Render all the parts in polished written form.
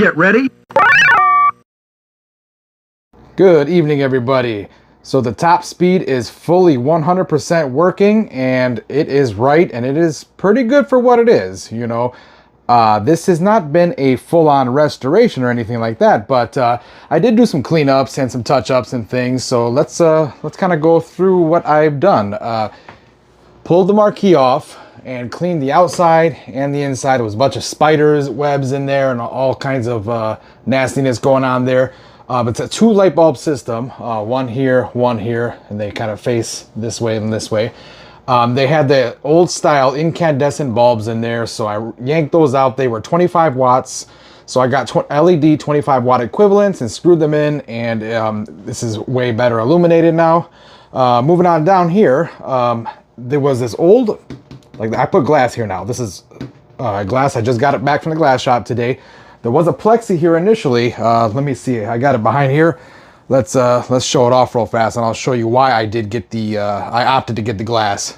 Get ready. Good evening, everybody. So the top speed is fully 100% working, and it is right, and it is pretty good for what it is, you know. This has not been a full-on restoration or anything like that, but I did do some cleanups and some touch-ups and things. So let's kind of go through what I've done. Pulled the marquee off and cleaned the outside and the inside. There was a bunch of spiders, webs in there, and all kinds of nastiness going on there. It's a 2 light bulb system, one here, and they kind of face this way and this way. They had the old style incandescent bulbs in there, so I yanked those out. They were 25 watts, so I got LED 25 watt equivalents and screwed them in, and this is way better illuminated now. Moving on down here, there was this old, like, I put glass here now. This is glass. I just got it back from the glass shop today. There was a plexi here initially. Let me see. I got it behind here. Let's show it off real fast, and I'll show you why I did get the I opted to get the glass.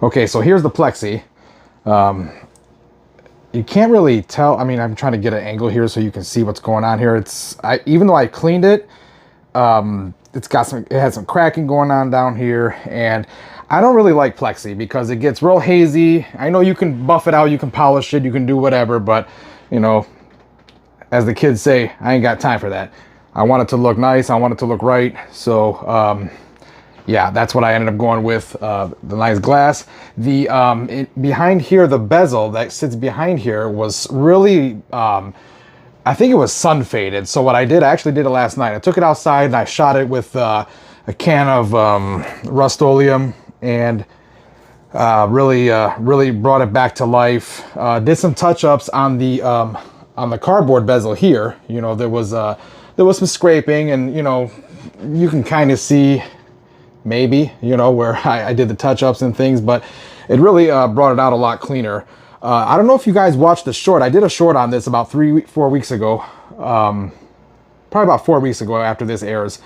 Okay, so here's the plexi. You can't really tell. I mean, I'm trying to get an angle here so you can see what's going on here. Even though I cleaned it, it has some cracking going on down here, and I don't really like plexi because it gets real hazy. I know you can buff it out, you can polish it, you can do whatever, but you know, as the kids say, I ain't got time for that. I want it to look nice, I want it to look right. So yeah, that's what I ended up going with, the nice glass. Behind here, the bezel that sits behind here was really, I think it was sun faded. So what I actually did it last night. I took it outside and I shot it with a can of Rust-Oleum, and really brought it back to life. Did some touch-ups on the cardboard bezel here. You know, there was some scraping, and you know, you can kind of see maybe, you know, where I did the touch-ups and things, but it really brought it out a lot cleaner. I don't know if you guys watched the short. I did a short on this about 4 weeks ago. Probably about 4 weeks ago after this airs.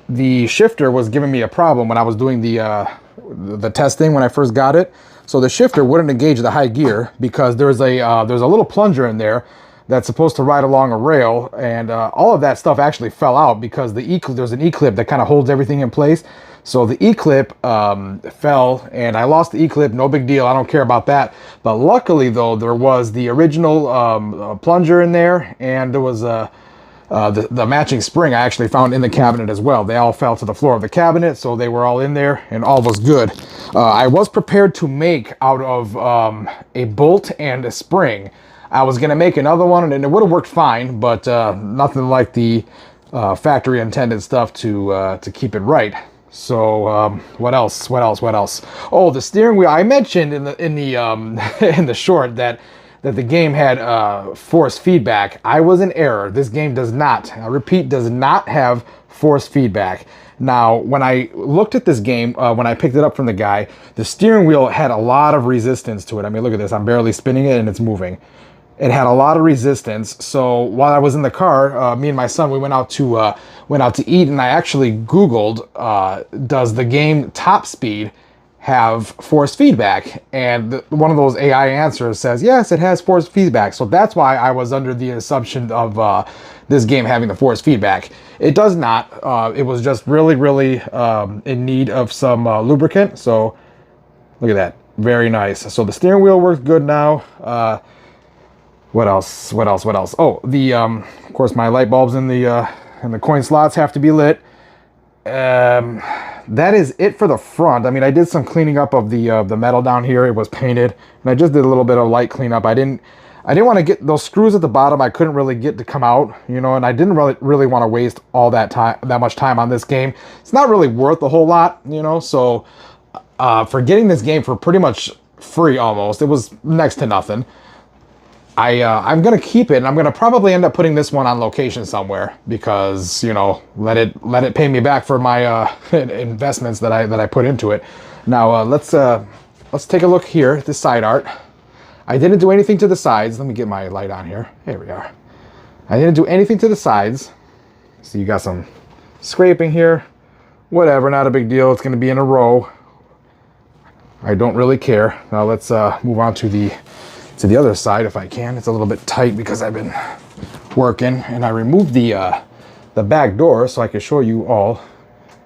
The shifter was giving me a problem when I was doing the testing when I first got it. So the shifter wouldn't engage the high gear because there's a little plunger in there that's supposed to ride along a rail, and all of that stuff actually fell out because there's an E-clip that kind of holds everything in place. So the E-clip fell, and I lost the E-clip. No big deal. I don't care about that. But luckily, though, there was the original plunger in there, and there was the matching spring I actually found in the cabinet as well. They all fell to the floor of the cabinet, so they were all in there, and all was good. I was prepared to make out of a bolt and a spring. I was going to make another one, and it would have worked fine, but nothing like the factory intended stuff to keep it right. So what else? Oh, the steering wheel. I mentioned in the in the short that the game had force feedback. I was in error. This game does not, I repeat, does not have force feedback. Now, when I looked at this game, when I picked it up from the guy, the steering wheel had a lot of resistance to it. I mean, look at this. I'm barely spinning it and it's moving. It had a lot of resistance. So while I was in the car, me and my son, we went out to eat, and I actually Googled, does the game top speed have force feedback? And one of those AI answers says, yes, it has force feedback. So that's why I was under the assumption of this game having the force feedback. It does not. It was just really in need of some lubricant. So look at that. Very nice. So the steering wheel works good now. What else? Oh, of course, my light bulbs in the coin slots have to be lit. That is it for the front. I mean, I did some cleaning up of the metal down here. It was painted, and I just did a little bit of light cleanup. I didn't want to get those screws at the bottom. I couldn't really get to come out, you know, and I didn't really want to waste all that much time on this game. It's not really worth a whole lot, you know. So for getting this game for pretty much free, almost, it was next to nothing. I'm gonna keep it, and I'm gonna probably end up putting this one on location somewhere because, you know, let it pay me back for my investments that I put into it. Now let's take a look here at the side art. I didn't do anything to the sides. Let me get my light on here. Here we are. I didn't do anything to the sides. So you got some scraping here. Whatever, not a big deal. It's gonna be in a row. I don't really care. Now let's move on to the to the other side if I can. It's a little bit tight because I've been working, and I removed the back door so I can show you all.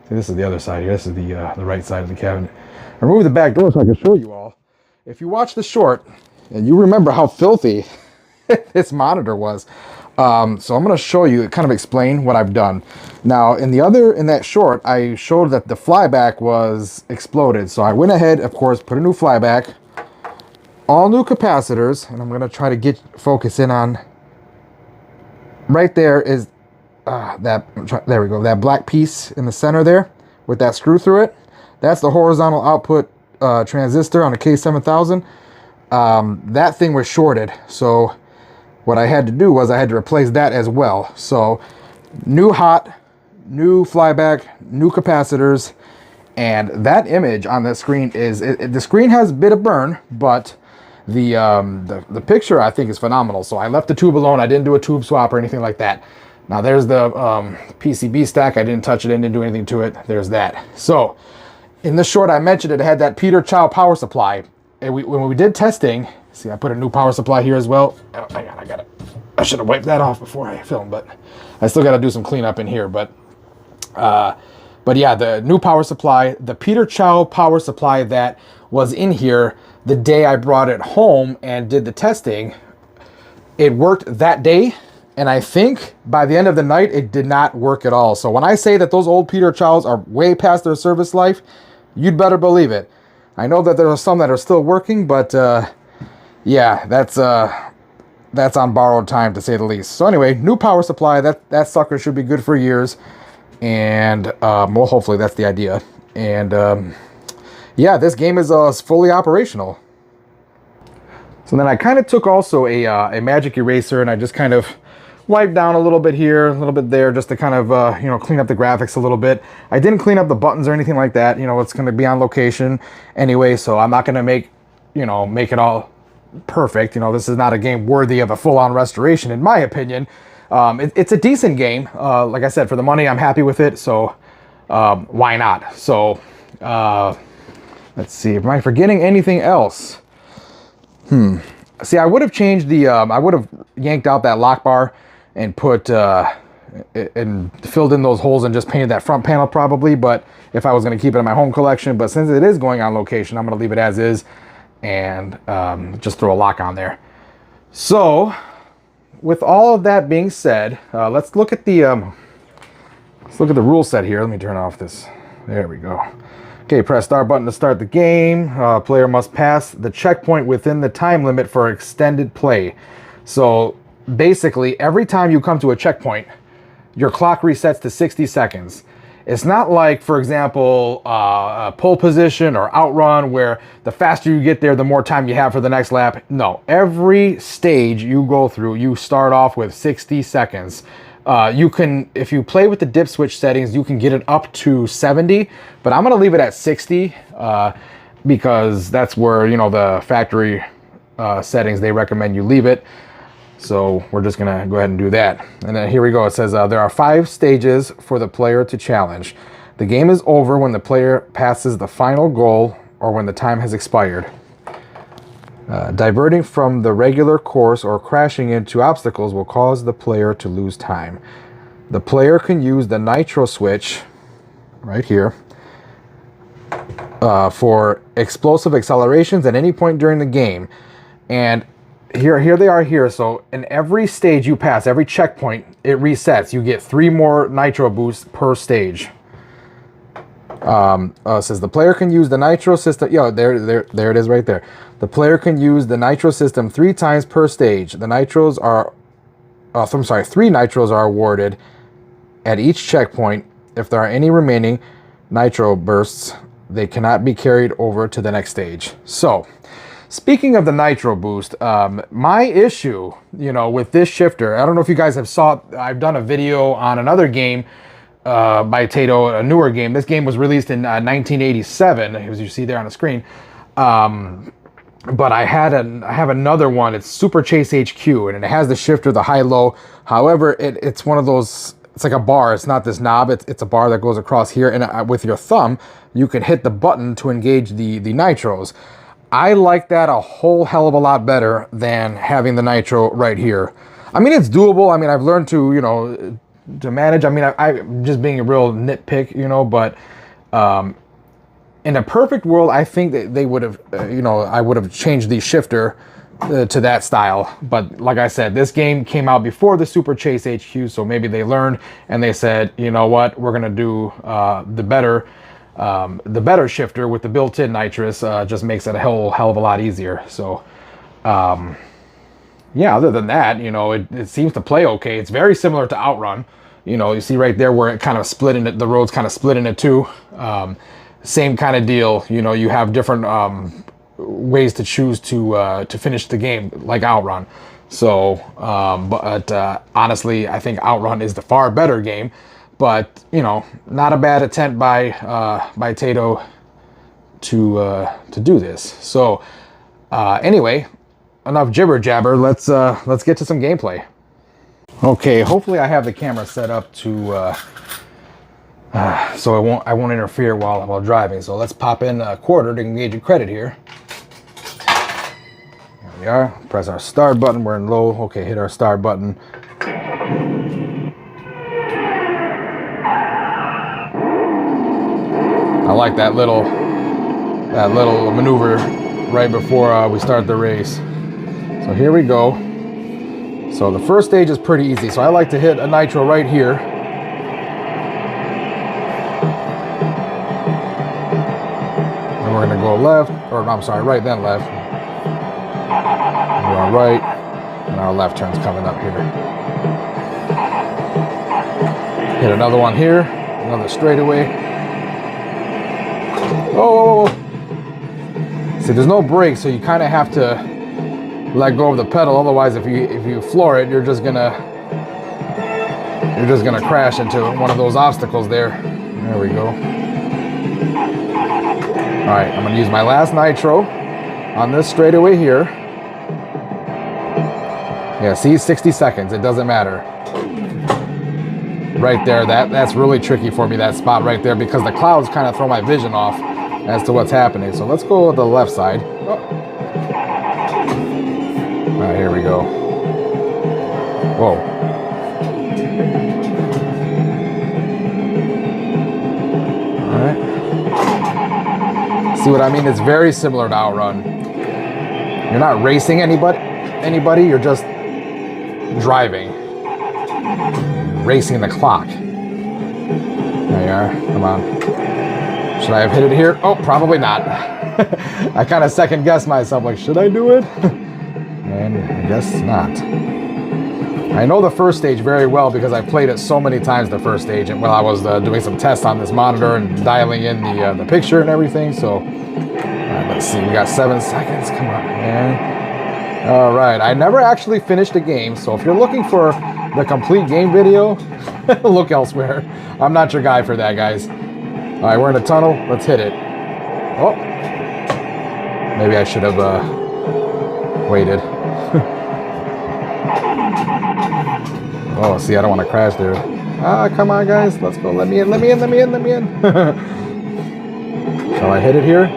See, this is the other side here. This is the right side of the cabinet. I removed the back door so I can show you all. If you watch the short, and you remember how filthy this monitor was, so I'm going to show you, kind of explain what I've done. Now, in that short, I showed that the flyback was exploded. So I went ahead, of course, put a new flyback, all new capacitors, and I'm going to try to focus in on, right there is there we go, that black piece in the center there with that screw through it. That's the horizontal output transistor on a K7000. That thing was shorted, so what I had to do was I had to replace that as well. So new hot, new flyback, new capacitors, and that image on the screen is, the screen has a bit of burn, but the picture I think is phenomenal. So I left the tube alone. I didn't do a tube swap or anything like that. Now there's the PCB stack. I didn't touch it, didn't do anything to it. There's that. So in the short, I mentioned it had that Peter Chow power supply. And when we did testing, see, I put a new power supply here as well. Oh, hang on, I should have wiped that off before I filmed, but I still got to do some cleanup in here. But yeah, the new power supply, the Peter Chow power supply that was in here the day I brought it home and did the testing, it worked that day. And I think by the end of the night, it did not work at all. So when I say that those old Peter Chows are way past their service life, you'd better believe it. I know that there are some that are still working, but yeah, that's on borrowed time, to say the least. So anyway, new power supply. That sucker should be good for years, and well, hopefully that's the idea. And yeah, this game is fully operational. So then I kind of took also a magic eraser, and I just kind of wiped down a little bit here, a little bit there, just to kind of, you know, clean up the graphics a little bit. I didn't clean up the buttons or anything like that. You know, it's going to be on location anyway, so I'm not going to make it all perfect. You know, this is not a game worthy of a full-on restoration, in my opinion. It's a decent game. Like I said, for the money, I'm happy with it, so why not? So, let's see. Am I forgetting anything else? See, I would have changed the, I would have yanked out that lock bar and put and filled in those holes and just painted that front panel probably, but if I was going to keep it in my home collection. But since it is going on location, I'm going to leave it as is and just throw a lock on there. So with all of that being said, let's look at the rule set here. Let me turn off this. There we go. Okay, press start button to start the game. Player must pass the checkpoint within the time limit for extended play. So basically, every time you come to a checkpoint, your clock resets to 60 seconds. It's not like, for example, pole position or outrun, where the faster you get there, the more time you have for the next lap. No, every stage you go through, you start off with 60 seconds. You can, if you play with the dip switch settings, you can get it up to 70, but I'm going to leave it at 60 because that's where, you know, the factory settings, they recommend you leave it. So we're just going to go ahead and do that. And then here we go. It says there are 5 stages for the player to challenge. The game is over when the player passes the final goal or when the time has expired. Diverting from the regular course or crashing into obstacles will cause the player to lose time. The player can use the nitro switch right here for explosive accelerations at any point during the game. And here they are here. So in every stage you pass, every checkpoint, it resets. You get 3 more nitro boosts per stage. It says the player can use the nitro system. Yeah, there it is right there. The player can use the nitro system 3 times per stage. The nitros are, 3 nitros are awarded at each checkpoint. If there are any remaining nitro bursts, they cannot be carried over to the next stage. So, speaking of the nitro boost, my issue, you know, with this shifter, I don't know if you guys have saw, I've done a video on another game by Tato, a newer game. This game was released in 1987, as you see there on the screen. But I have another one. It's Super Chase HQ, and it has the shifter, the high-low. However, it's one of those, it's like a bar. It's not this knob. It's a bar that goes across here, and with your thumb, you can hit the button to engage the nitros. I like that a whole hell of a lot better than having the nitro right here. I mean, it's doable. I mean, I've learned to, you know, to manage. I mean, I'm just being a real nitpick, you know, but in a perfect world, I think that they would have, you know, I would have changed the shifter to that style. But like I said, this game came out before the Super Chase HQ, so maybe they learned and they said, you know what, we're gonna do the better shifter with the built-in nitrous. Just makes it a hell of a lot easier. So yeah, other than that, you know, it seems to play okay. It's very similar to Outrun. You know, you see right there where it kind of split in it, the road's kind of split into two. Same kind of deal. You know, you have different ways to choose to finish the game, like Outrun. So, but honestly, I think Outrun is the far better game. But you know, not a bad attempt by Taito to do this. So, anyway, enough jibber jabber. Let's get to some gameplay. Okay, hopefully I have the camera set up to so I won't interfere while driving. So let's pop in a quarter to engage a credit here. There we are. Press our start button. We're in low. Okay, hit our start button. I like that little maneuver right before we start the race. So here we go. So the first stage is pretty easy. So I like to hit a nitro right here. And we're gonna go left, or no, I'm sorry, right then left. We're on right, and our left turn's coming up here. Hit another one here, another straightaway. Oh! See, there's no brakes, so you kind of have to let go of the pedal. Otherwise, if you floor it, you're just gonna crash into one of those obstacles there. There we go. All right, I'm gonna use my last nitro on this straightaway here. Yeah, see, 60 seconds. It doesn't matter. Right there, that's really tricky for me, that spot right there, because the clouds kind of throw my vision off as to what's happening. So let's go to the left side. Oh. All right, here we go. Whoa. All right. See what I mean? It's very similar to Outrun. You're not racing anybody, you're just driving. Racing the clock. There you are. Come on. Should I have hit it here? Oh, probably not. I kind of second guessed myself, like, should I do it? And I guess not. I know the first stage very well because I played it so many times, the first stage, and while I was doing some tests on this monitor and dialing in the picture and everything. So let's see, we got 7 seconds. Come on, man. All right, I never actually finished the game, so if you're looking for the complete game video, look elsewhere. I'm not your guy for that, guys. All right, we're in a tunnel. Let's hit it. Oh, maybe I should have waited. Oh, see, I don't want to crash there. Ah, come on, guys. Let's go. Let me in, let me in, let me in, let me in. Shall I hit it here?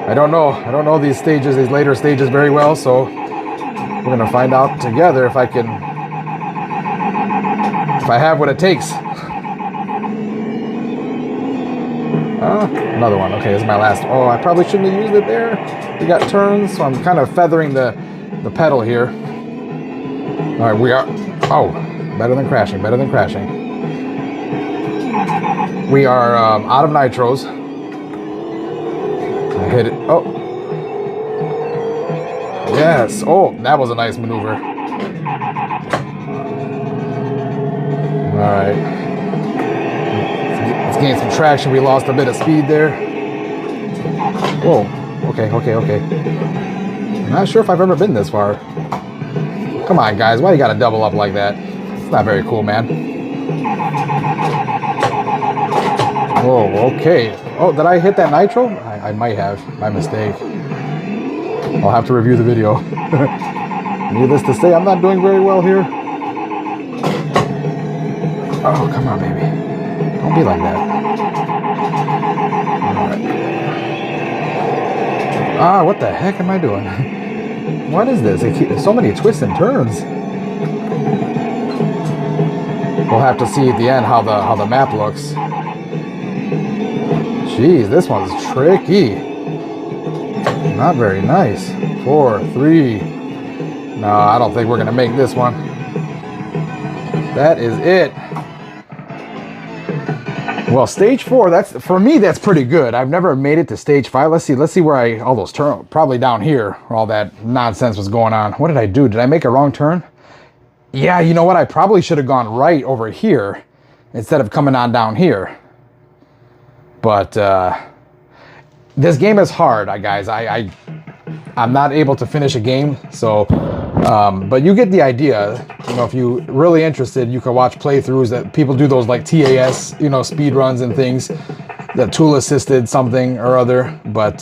I don't know. I don't know these stages, these later stages very well, so we're going to find out together if I have what it takes. Another one. Okay, this is my last. Oh, I probably shouldn't have used it there. We got turns, so I'm kind of feathering the pedal here. All right, we are. Oh, better than crashing. Better than crashing. We are out of nitros. I hit it. Oh, yes. Oh, that was a nice maneuver. All right. Gain some traction. We lost a bit of speed there. Whoa. Okay. I'm not sure if I've ever been this far. Come on, guys. Why you gotta double up like that? It's not very cool, man. Whoa. Okay. Oh, did I hit that nitro? I might have. My mistake. I'll have to review the video. Needless to say, I'm not doing very well here. Oh, come on, baby. Don't be like that. All right. Ah, what the heck am I doing? What is this? So many twists and turns. We'll have to see at the end how the map looks. Jeez, this one's tricky. Not very nice. 4, 3. No, I don't think we're gonna make this one. That is it. Well, stage 4, that's for me, that's pretty good. I've never made it to stage 5. Let's see where all those turn, probably down here where all that nonsense was going on. What did I do? Did I make a wrong turn? Yeah, you know what? I probably should have gone right over here instead of coming on down here. But this game is hard, guys. I'm not able to finish a game, so but you get the idea. You know, if you're really interested, you can watch playthroughs that people do, those like TAS, you know, speed runs and things, the tool assisted something or other. But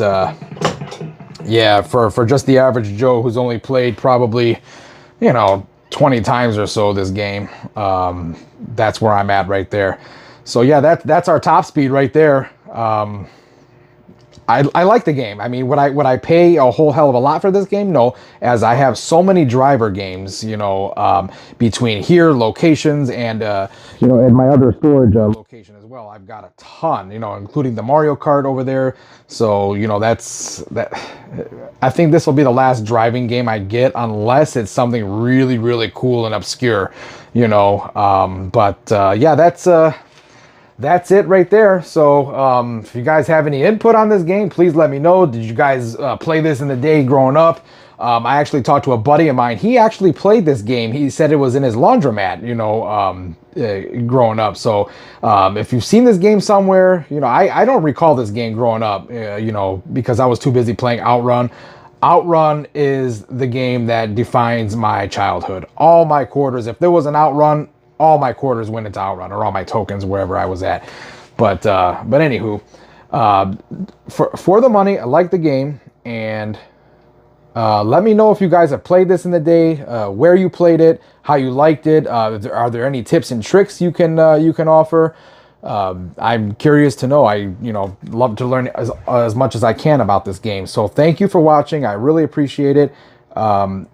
yeah, for just the average Joe who's only played probably, you know, 20 times or so this game, that's where I'm at right there. So yeah, that's our top speed right there. I like the game. I mean, would I pay a whole hell of a lot for this game? No, as I have so many driver games, you know, between here, locations, and, you know, and my other storage location as well. I've got a ton, you know, including the Mario Kart over there. So, you know, I think this will be the last driving game I get unless it's something really, really cool and obscure, you know. Yeah, that's it right there. So if you guys have any input on this game, please let me know. Did you guys play this in the day growing up? I actually talked to a buddy of mine. He actually played this game. He said it was in his laundromat, you know, growing up. So if you've seen this game somewhere, you know, I don't recall this game growing up, you know, because I was too busy playing Outrun. Outrun is the game that defines my childhood. All my quarters, if there was an Outrun, all my quarters went into Outrun, or all my tokens wherever I was at. But anywho, for the money, I like the game, and let me know if you guys have played this in the day, where you played it, how you liked it. Are there any tips and tricks you can offer? I'm curious to know. I love to learn as much as I can about this game. So thank you for watching. I really appreciate it.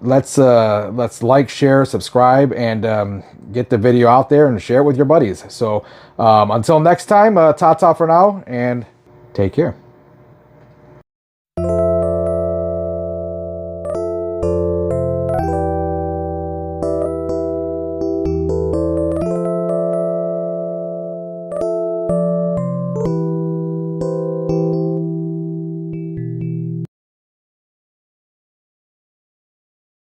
Let's like, share, subscribe, and get the video out there and share it with your buddies. So until next time, ta-ta for now, and take care.